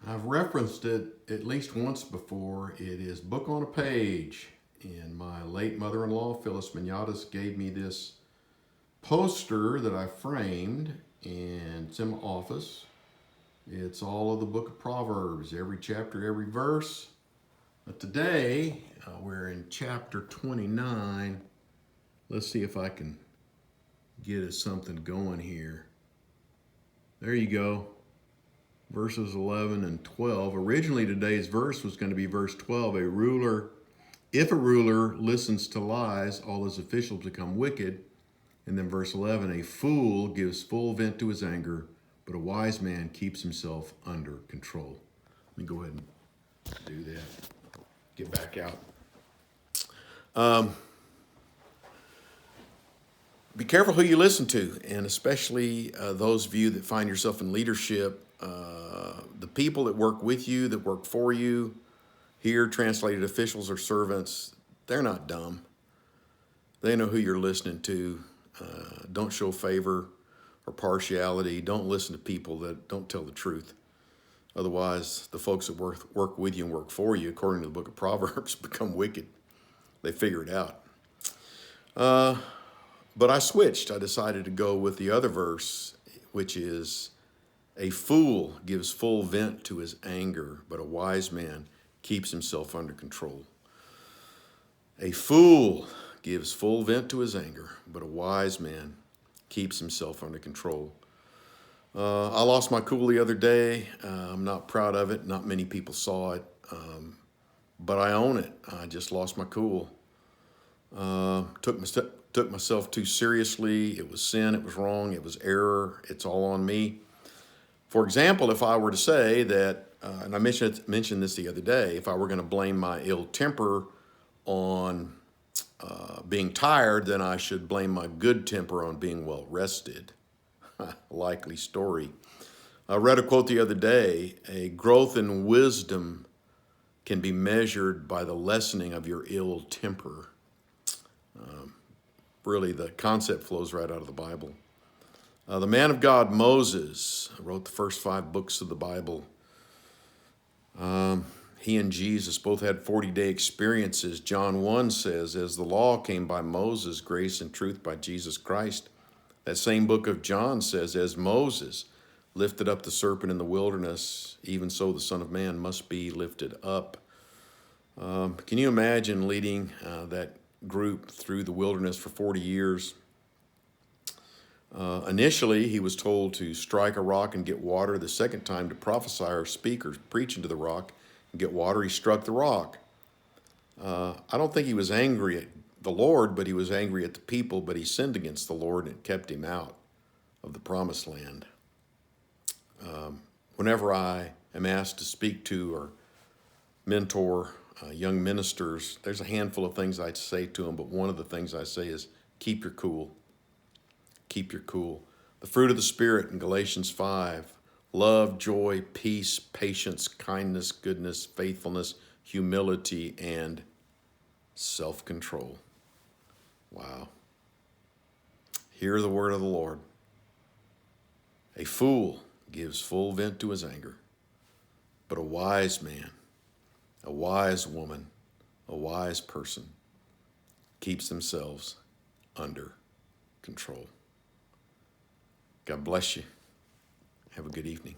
I've referenced it at least once before. It is Book on a Page. And my late mother-in-law, Phyllis Mignatis, gave me this poster that I framed, and it's in my office. It's all of the book of Proverbs, every chapter, every verse. But today, we're in chapter 29. Let's see if I can get us something going here. There you go. Verses 11 and 12. Originally, today's verse was going to be verse 12. If a ruler listens to lies, all his officials become wicked. And then verse 11, a fool gives full vent to his anger, but a wise man keeps himself under control. Let me go ahead and do that. Get back out. Be careful who you listen to, and especially those of you that find yourself in leadership. The people that work with you, that work for you, here translated officials or servants, they're not dumb. They know who you're listening to. Don't show favor or partiality. Don't listen to people that don't tell the truth. Otherwise, the folks that work with you and work for you, according to the book of Proverbs, become wicked. They figure it out. But I switched. I decided to go with the other verse, which is, a fool gives full vent to his anger, but a wise man keeps himself under control. A fool gives full vent to his anger, but a wise man keeps himself under control. I lost my cool the other day. I'm not proud of it. Not many people saw it, but I own it. I just lost my cool. Took myself too seriously. It was sin. It was wrong. It was error. It's all on me. For example, if I were to say that, and I mentioned this the other day, if I were going to blame my ill temper on being tired, then I should blame my good temper on being well rested. Likely story. I read a quote the other day, a growth in wisdom can be measured by the lessening of your ill temper. Really, the concept flows right out of the Bible. The man of God, Moses, wrote the first 5 books of the Bible. He and Jesus both had 40-day experiences. John 1 says, as the law came by Moses, grace and truth by Jesus Christ. That same book of John says, as Moses lifted up the serpent in the wilderness, even so the Son of Man must be lifted up. Can you imagine leading that group through the wilderness for 40 years? Initially, he was told to strike a rock and get water. The second time, to prophesy or speak or preach into the rock and get water. He struck the rock. I don't think he was angry at the Lord, but he was angry at the people, but he sinned against the Lord and it kept him out of the promised land. Whenever I am asked to speak to or mentor young ministers, there's a handful of things I say to them, but one of the things I say is, keep your cool. Keep your cool. The fruit of the Spirit in Galatians 5, love, joy, peace, patience, kindness, goodness, faithfulness, humility, and self-control. Wow. Hear the word of the Lord. A fool gives full vent to his anger, but a wise man, a wise woman, a wise person keeps themselves under control. God bless you. Have a good evening.